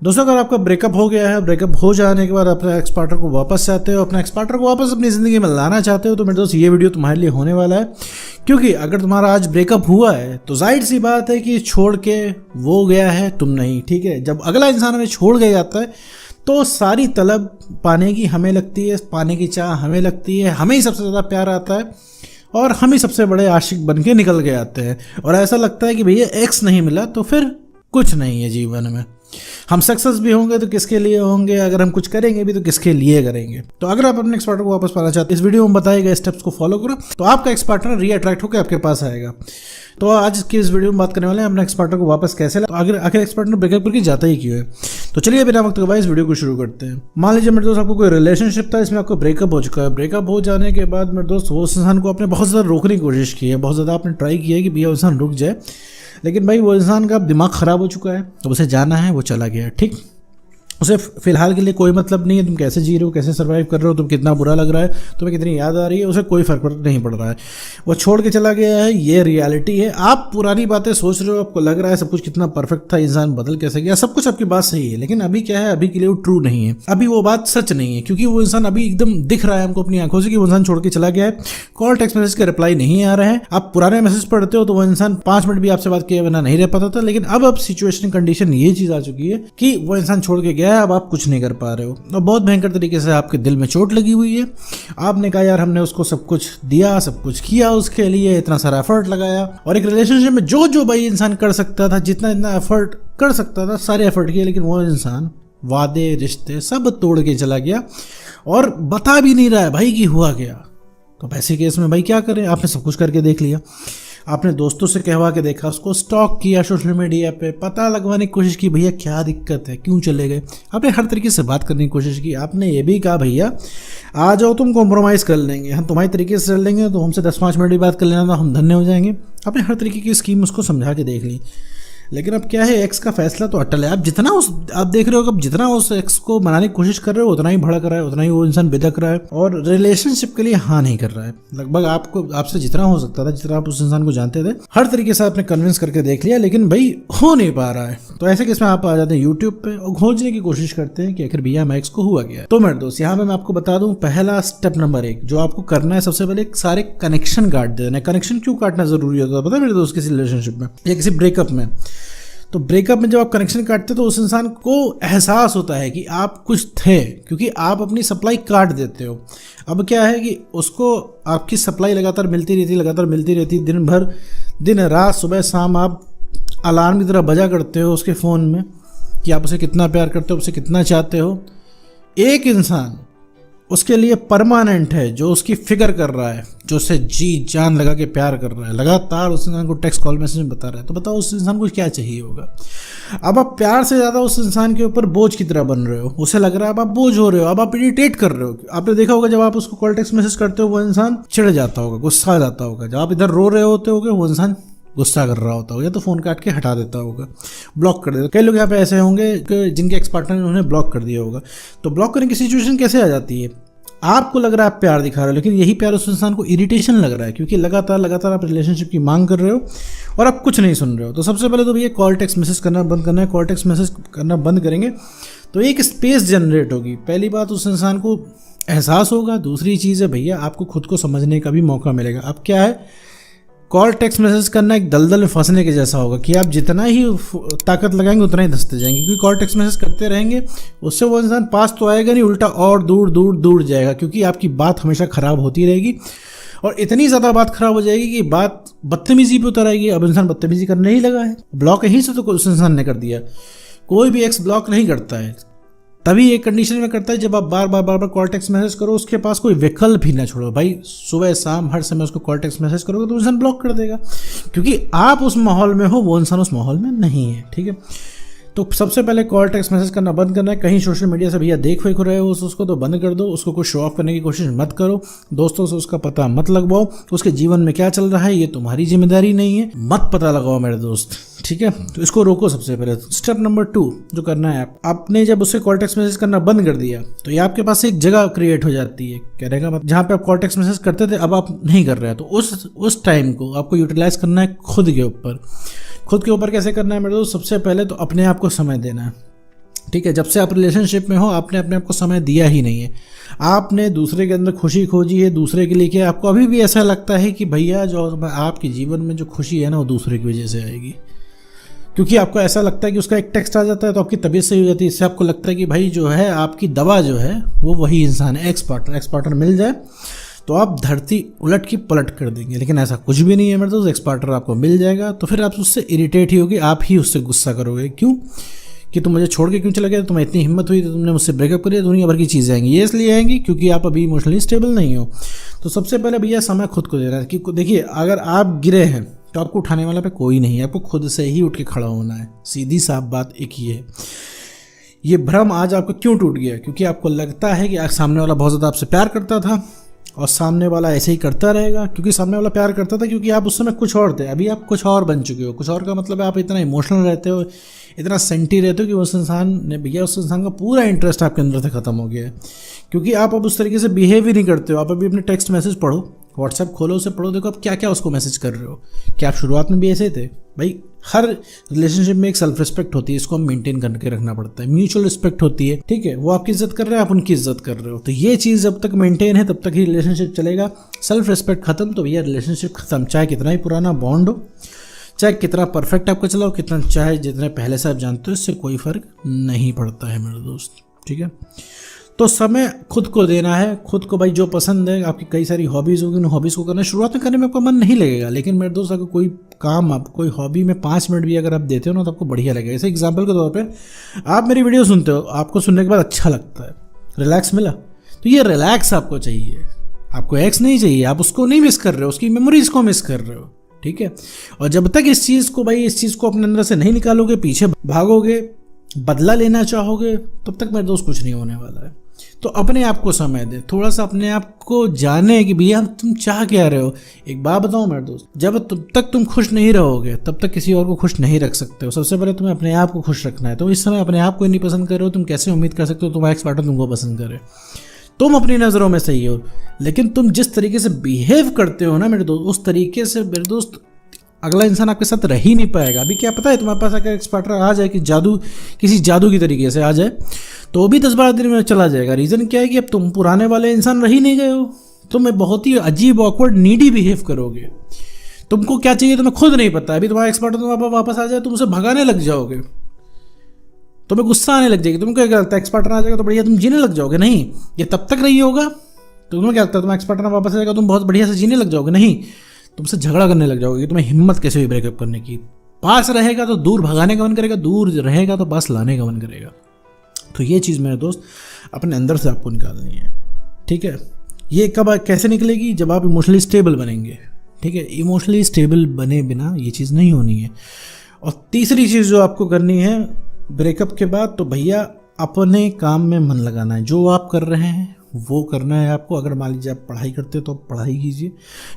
दोस्तों, अगर आपका ब्रेकअप हो गया है, ब्रेकअप हो जाने के बाद अपने एक्स पार्टनर को वापस चाहते हो, अपने एक्स पार्टनर को वापस अपनी ज़िंदगी में लाना चाहते हो, तो मेरे दोस्त ये वीडियो तुम्हारे लिए होने वाला है। क्योंकि अगर तुम्हारा आज ब्रेकअप हुआ है तो जाहिर सी बात है कि छोड़ के वो गया है, तुम नहीं। ठीक है, जब अगला इंसान हमें छोड़ के जाता है तो सारी तलब पाने की हमें लगती है, पाने की चाह हमें लगती है, हमें ही सबसे ज़्यादा प्यार आता है और हम ही सबसे बड़े आशिक बन के निकल के आते हैं। और ऐसा लगता है कि भैया एक्स नहीं मिला तो फिर कुछ नहीं है जीवन में। हम सक्सेस भी होंगे तो किसके लिए होंगे, अगर हम कुछ करेंगे भी तो किसके लिए करेंगे। तो अगर आप अपने एक्स पार्टनर को वापस पाना चाहते हैं, इस वीडियो में बताए गए स्टेप्स को फॉलो करो तो आपका एक्स पार्टनर रीअट्रैक्ट होकर आपके पास आएगा। तो आज की इस वीडियो में बात करने वाले हैं अपने एक्स पार्टनर को वापस कैसे ला, तो आखिर एक्स पार्टनर ब्रेकअप करके जाता ही क्यों है। तो चलिए बिना वक्त गवाए इस वीडियो को शुरू करते हैं। मान लीजिए मेरे दोस्त आपको कोई रिलेशनशिप था, इसमें आपको ब्रेकअप हो चुका है। ब्रेकअप हो जाने के बाद मेरे दोस्त वो इंसान को आपने बहुत ज़्यादा रोकने की कोशिश की है, बहुत ज़्यादा आपने ट्राई किया है कि भैया वो इंसान रुक जाए, लेकिन भाई वो इंसान का दिमाग ख़राब हो चुका है, तो उसे जाना है, वो चला गया। ठीक, उसे फिलहाल के लिए कोई मतलब नहीं है तुम कैसे जी रहे हो, कैसे सर्वाइव कर रहे हो, तुम कितना बुरा लग रहा है, तुम्हें कितनी याद आ रही है, उसे कोई फर्क नहीं पड़ रहा है। वो छोड़ के चला गया है, ये रियलिटी है। आप पुरानी बातें सोच रहे हो, आपको लग रहा है सब कुछ कितना परफेक्ट था, इंसान बदल कैसे गया, सब कुछ आपकी बात सही है, लेकिन अभी क्या है, अभी के लिए वो ट्रू नहीं है, अभी वो बात सच नहीं है। क्योंकि वो इंसान अभी एकदम दिख रहा है हमको अपनी आंखों से कि वो इंसान छोड़ के चला गया है। कॉल टेक्स्ट मैसेज का रिप्लाई नहीं आ रहा है। आप पुराने मैसेज पढ़ते हो तो वो इंसान 5 मिनट भी आपसे बात किए बिना नहीं रह पाता था, लेकिन अब सिचुएशन कंडीशन ये चीज़ आ चुकी है कि वो इंसान छोड़ के गया है, अब आप कुछ नहीं कर पा रहे हो और बहुत भयंकर तरीके से आपके दिल में चोट लगी हुई है। आपने कहा यार हमने उसको सब कुछ दिया, सब कुछ किया उसके लिए, इतना सारा एफर्ट लगाया, और एक रिलेशनशिप में जो भाई इंसान कर सकता था, जितना एफर्ट कर सकता था सारे एफर्ट किए, लेकिन वो इंसान वादे रिश्ते सब तोड़ के चला गया और बता भी नहीं रहा है भाई कि हुआ क्या। तो ऐसे केस में भाई क्या करें, आपने सब कुछ करके देख लिया, आपने दोस्तों से कहवा के देखा, उसको स्टॉक किया, सोशल मीडिया पे पता लगवाने की कोशिश की भैया क्या दिक्कत है, क्यों चले गए। आपने हर तरीके से बात करने की कोशिश की, आपने ये भी कहा भैया आ जाओ तुम कॉम्प्रोमाइज़ कर लेंगे, हम तुम्हारी तरीके से चल लेंगे, तो हमसे 10-5 मिनट की बात कर लेना तो हम धन्य हो जाएंगे। आपने हर तरीके की स्कीम उसको समझा के देख ली, लेकिन अब क्या है, एक्स का फैसला तो अटल है। आप देख रहे हो कि जितना उस एक्स को मनाने की कोशिश कर रहे हो उतना ही भड़क रहा है, उतना ही वो इंसान बिदक रहा है और रिलेशनशिप के लिए हाँ नहीं कर रहा है। लगभग आपसे जितना हो सकता था, जितना आप उस इंसान को जानते थे, हर तरीके से आपने कन्विंस करके देख लिया, लेकिन भाई हो नहीं पा रहा है। तो ऐसे केस में आप आ जाते हैं यूट्यूब पे और खोजने की कोशिश करते हैं कि आखिर भैया एक्स को हुआ गया। तो मेरे दोस्त यहाँ पे मैं आपको बता दूं, पहला स्टेप नंबर 1 जो आपको करना है, सबसे पहले सारे कनेक्शन काट देना है। कनेक्शन क्यों काटना जरूरी होता है पता है मेरे दोस्त, किसी रिलेशनशिप में या किसी ब्रेकअप में। तो ब्रेकअप में जब आप कनेक्शन काटते हो तो उस इंसान को एहसास होता है कि आप कुछ थे, क्योंकि आप अपनी सप्लाई काट देते हो। अब क्या है कि उसको आपकी सप्लाई लगातार मिलती रहती, दिन भर दिन रात सुबह शाम आप अलार्म की तरह बजा करते हो उसके फ़ोन में कि आप उसे कितना प्यार करते हो, उसे कितना चाहते हो। एक इंसान उसके लिए परमानेंट है, जो उसकी फिक्र कर रहा है, जो उसे जी जान लगा के प्यार कर रहा है, लगातार उस इंसान को टेक्स्ट कॉल मैसेज में बता रहा है। तो बताओ उस इंसान को क्या चाहिए होगा। अब आप प्यार से ज़्यादा उस इंसान के ऊपर बोझ की तरह बन रहे हो, उसे लग रहा है अब आप बोझ हो रहे हो, अब आप इरिटेट कर रहे हो। आपने देखा होगा जब आप उसको कॉल टेक्स्ट मैसेज करते हो वो इंसान चिढ़ जाता होगा, गुस्सा आ जाता होगा। जब आप इधर रो रहे होते होगे वो इंसान गुस्सा कर रहा होता होगा, या तो फ़ोन काट के हटा देता होगा, ब्लॉक कर देता। कई लोग यहाँ पे ऐसे होंगे कि जिनके एक्स पार्टनर ने उन्हें ब्लॉक कर दिया होगा। तो ब्लॉक करने की सिचुएशन कैसे आ जाती है, आपको लग रहा है आप प्यार दिखा रहे हो, लेकिन यही प्यार उस इंसान को इरिटेशन लग रहा है, क्योंकि लगातार आप रिलेशनशिप की मांग कर रहे हो और आप कुछ नहीं सुन रहे हो। तो सबसे पहले तो भैया कॉल टेक्स्ट मैसेज करना बंद करना है। कॉल टेक्स्ट मैसेज करना बंद करेंगे तो एक स्पेस जनरेट होगी। पहली बात, उस इंसान को एहसास होगा। दूसरी चीज़ है भैया आपको खुद को समझने का भी मौका मिलेगा। अब क्या है, कॉल टेक्स्ट मैसेज करना एक दलदल में फंसने के जैसा होगा कि आप जितना ही ताकत लगाएंगे उतना ही धंसते जाएंगे, क्योंकि कॉल टेक्स्ट मैसेज करते रहेंगे उससे वो इंसान पास तो आएगा नहीं, उल्टा और दूर जाएगा, क्योंकि आपकी बात हमेशा ख़राब होती रहेगी और इतनी ज़्यादा बात ख़राब हो जाएगी कि बात बदतमीजी पे उतर आएगी। अब इंसान बदतमीजी करने ही लगा है, ब्लॉक यहीं से तो उस इंसान ने कर दिया। कोई भी एक्स ब्लॉक नहीं करता है, तभी एक कंडीशन में करता है जब आप बार कॉल टेक्स्ट मैसेज करो, उसके पास कोई विकल्प भी ना छोड़ो। भाई सुबह शाम हर समय उसको कॉल टेक्स्ट मैसेज करोगे तो इंसान ब्लॉक कर देगा, क्योंकि आप उस माहौल में हो, वो इंसान उस माहौल में नहीं है। ठीक है, तो सबसे पहले कॉल टेक्स्ट मैसेज करना बंद करना है। कहीं सोशल मीडिया से भैया देख वेख रहे हो उसको तो बंद कर दो, उसको कुछ शो ऑफ करने की कोशिश मत करो, दोस्तों से उसका पता मत लगवाओ, उसके जीवन में क्या चल रहा है ये तुम्हारी जिम्मेदारी नहीं है, मत पता लगाओ मेरे दोस्त। ठीक है, तो इसको रोको सबसे पहले। स्टेप नंबर 2 जो करना है, आपने जब उससे कॉल टेक्स्ट मैसेज करना बंद कर दिया तो ये आपके पास एक जगह क्रिएट हो जाती है, कहने का मतलब जहाँ पे आप कॉल टेक्स्ट मैसेज करते थे अब आप नहीं कर रहे हैं, तो उस टाइम को आपको यूटिलाइज करना है खुद के ऊपर। खुद के ऊपर कैसे करना है मेरे दोस्त, सबसे पहले तो अपने आप को समय देना है। ठीक है, जब से आप रिलेशनशिप में हो आपने अपने आप को समय दिया ही नहीं है, आपने दूसरे के अंदर खुशी खोजी है दूसरे के लिए किया। आपको अभी भी ऐसा लगता है कि भैया जो आपके जीवन में जो खुशी है ना वो दूसरे की वजह से आएगी, क्योंकि आपको ऐसा लगता है कि उसका एक टेक्स्ट आ जाता है तो आपकी तबीयत सही हो जाती है। इससे आपको लगता है कि भाई जो है आपकी दवा जो है वो वही इंसान है। एक्स पार्टनर मिल जाए तो आप धरती उलट की पलट कर देंगे, लेकिन ऐसा कुछ भी नहीं है मेरे दोस्त। एक्स पार्टनर आपको मिल जाएगा तो फिर आप उससे इरिटेट ही होगी, आप ही उससे गुस्सा करोगे, क्यों कि तुम मुझे छोड़ के क्यों चला गया, तुम्हें इतनी हिम्मत हुई तो तुमने मुझसे ब्रेकअप कर दिया। दुनिया भर की चीज़ें आएंगी, ये इसलिए आएंगी क्योंकि आप अभी इमोशनली स्टेबल नहीं हो। तो सबसे पहले भैया समय खुद को देना है कि देखिए अगर आप गिरे हैं तो आपको उठाने वाला पे कोई नहीं है, आपको खुद से ही उठ के खड़ा होना है। सीधी साफ बात एक ही है। ये भ्रम आज आपको क्यों टूट गया, क्योंकि आपको लगता है कि सामने वाला बहुत ज़्यादा आपसे प्यार करता था और सामने वाला ऐसे ही करता रहेगा, क्योंकि सामने वाला प्यार करता था क्योंकि आप उस समय कुछ और थे, अभी आप कुछ और बन चुके हो। कुछ और का मतलब है आप इतना इमोशनल रहते हो, इतना सेंटी रहते हो कि उस इंसान ने भैया उस इंसान का पूरा इंटरेस्ट आपके अंदर से ख़त्म हो गया है, क्योंकि आप अब उस तरीके से बिहेव ही नहीं करते हो। आप अभी अपने टेक्स्ट मैसेज पढ़ो, व्हाट्सएप खोलो, उसे पढ़ो, देखो आप क्या क्या उसको मैसेज कर रहे हो। क्या आप शुरुआत में भी ऐसे थे? भाई हर रिलेशनशिप में एक सेल्फ रिस्पेक्ट होती है, इसको हम मेंटेन करके रखना पड़ता है। म्यूचुअल रिस्पेक्ट होती है, ठीक है, वो आपकी इज्जत कर रहे हैं, आप उनकी इज्जत कर रहे हो, तो ये चीज़ जब तक मेंटेन है तब तक ही रिलेशनशिप चलेगा। सेल्फ रिस्पेक्ट खत्म तो भैया रिलेशनशिप खत्म, चाहे कितना ही पुराना बॉन्ड हो, चाहे कितना परफेक्ट आपका चला हो, कितना चाहे जितने पहले से आप जानते हो, इससे कोई फर्क नहीं पड़ता है मेरे दोस्त, ठीक है। तो समय खुद को देना है, खुद को भाई जो पसंद है, आपकी कई सारी हॉबीज़ होगी, उन हॉबीज़ को करना। शुरुआत में करने में आपका मन नहीं लगेगा, लेकिन मेरे दोस्त अगर कोई काम आप कोई हॉबी में 5 मिनट भी अगर आप देते हो ना तो आपको बढ़िया लगेगा। जैसे एग्जाम्पल के तौर पे आप मेरी वीडियो सुनते हो, आपको सुनने के बाद अच्छा लगता है, रिलैक्स मिला, तो ये रिलैक्स आपको चाहिए, आपको एक्स नहीं चाहिए। आप उसको नहीं मिस कर रहे हो, उसकी मेमोरीज को मिस कर रहे हो, ठीक है। और जब तक इस चीज़ को अपने अंदर से नहीं निकालोगे, पीछे भागोगे, बदला लेना चाहोगे, तब तक मेरे दोस्त कुछ नहीं होने वाला है। तो अपने आप को समय दे, थोड़ा सा अपने आप को जाने कि भैया तुम चाह क्या रहे हो। एक बात बताओ मेरे दोस्त, जब तब तक तुम खुश नहीं रहोगे तब तक किसी और को खुश नहीं रख सकते हो। सबसे पहले तुम्हें अपने आप को खुश रखना है। तो इस समय अपने आप को नहीं पसंद कर रहे हो, तुम कैसे उम्मीद कर सकते हो तुम्हारा एक्स पार्टनर तुमको पसंद करे। तुम अपनी नज़रों में सही हो, लेकिन तुम जिस तरीके से बिहेव करते हो ना मेरे दोस्त, उस तरीके से मेरे दोस्त अगला इंसान आपके साथ रह ही नहीं पाएगा। अभी क्या पता है, तुम्हारे पास अगर एक्स पार्टनर आ जाए कि किसी जादू की तरीके से आ जाए तो वो भी 10-12 दिन में चला जाएगा। रीज़न क्या है कि अब तुम पुराने वाले इंसान रह ही नहीं गए हो, तुम बहुत ही अजीब ऑकवर्ड नीडी बिहेव करोगे। तुमको क्या चाहिए तुम्हें खुद नहीं पता। अभी तुम्हारा एक्स पार्टनर वापस आ जाए तुम उसे भगाने लग जाओगे, तुम्हें गुस्सा आने लग जाएगी। तुम्हें क्या लगता है एक्स पार्टनर आ जाएगा तो बढ़िया तुम जीने लग जाओगे? नहीं, ये तब तक रही होगा। तो तुम्हें क्या लगता है तुम्हारा एक्स पार्टनर वापस आ जाएगा तुम बहुत बढ़िया से जीने लग जाओगे? नहीं, तुमसे झगड़ा करने लग जाओगे। तुम्हें हिम्मत कैसे हुई ब्रेकअप करने की? पास रहेगा तो दूर भगाने का मन करेगा, दूर रहेगा तो पास लाने का मन करेगा। तो ये चीज़ मेरे दोस्त अपने अंदर से आपको निकालनी है, ठीक है। ये कब कैसे निकलेगी? जब आप इमोशनली स्टेबल बनेंगे, ठीक है। इमोशनली स्टेबल बने बिना ये चीज़ नहीं होनी है। और तीसरी चीज़ जो आपको करनी है ब्रेकअप के बाद, तो भैया अपने काम में मन लगाना है। जो आप कर रहे हैं वो करना है आपको। अगर मान लीजिए आप पढ़ाई करते हो तो आप पढ़ाई कीजिए,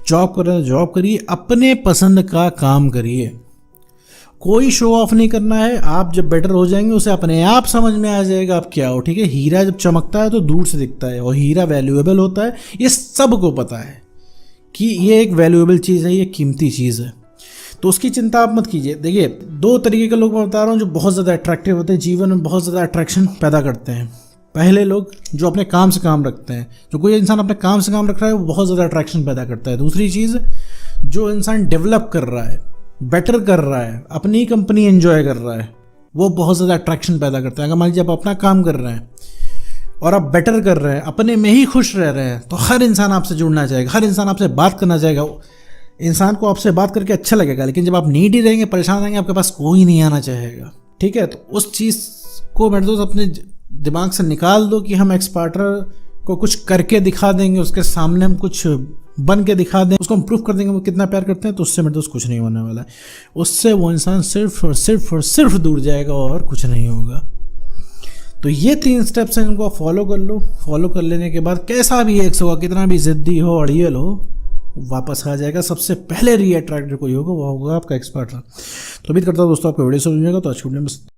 जॉब कर रहे हो जॉब करिए, अपने पसंद का काम करिए। कोई शो ऑफ नहीं करना है। आप जब बेटर हो जाएंगे उसे अपने आप समझ में आ जाएगा आप क्या हो, ठीक है। हीरा जब चमकता है तो दूर से दिखता है, और हीरा वैल्यूएबल होता है, ये सबको पता है कि ये एक वैल्यूएबल चीज़ है, ये कीमती चीज़ है। तो उसकी चिंता आप मत कीजिए। देखिए 2 तरीके के लोग मैं बता रहा हूँ जो बहुत ज़्यादा अट्रैक्टिव होते हैं, जीवन में बहुत ज़्यादा अट्रैक्शन पैदा करते हैं। पहले लोग जो अपने काम से काम रखते हैं, जो कोई इंसान अपने काम से काम रख रहा है वो बहुत ज़्यादा अट्रैक्शन पैदा करता है। दूसरी चीज़, जो इंसान डेवलप कर रहा है, बेटर कर रहा है, अपनी कंपनी एंजॉय कर रहा है, वो बहुत ज़्यादा अट्रैक्शन पैदा करता है। अगर मान लीजिए आप अपना काम कर रहे हैं और आप बेटर कर रहे हैं, अपने में ही खुश रह रहे हैं, तो हर इंसान आपसे जुड़ना चाहेगा, हर इंसान आपसे बात करना चाहेगा। इंसान को आपसे बात करके अच्छा लगेगा, लेकिन जब आप नीडी रहेंगे, परेशान रहेंगे, आपके पास कोई नहीं आना चाहेगा, ठीक है। तो उस चीज़ को मेरे दोस्त अपने दिमाग से निकाल दो कि हम एक्स पार्टनर को कुछ करके दिखा देंगे, उसके सामने हम कुछ बन के दिखा दें, उसको हम प्रूफ कर देंगे वो कितना प्यार करते हैं, तो उससे मेरे दोस्त कुछ नहीं होने वाला है। उससे वो इंसान सिर्फ और सिर्फ और सिर्फ दूर जाएगा और कुछ नहीं होगा। तो ये 3 स्टेप्स हैं, इनको फॉलो कर लो। फॉलो कर लेने के बाद कैसा भी एक्स होगा, कितना भी जिद्दी हो, अड़ियल हो, वापस आ जाएगा। सबसे पहले रीअट्रैक्ट कोई होगा वो होगा आपका एक्स पार्टनर। तो उम्मीद करता हूँ दोस्तों आपको वीडियो समझ में आएगा। तो आज की वीडियो में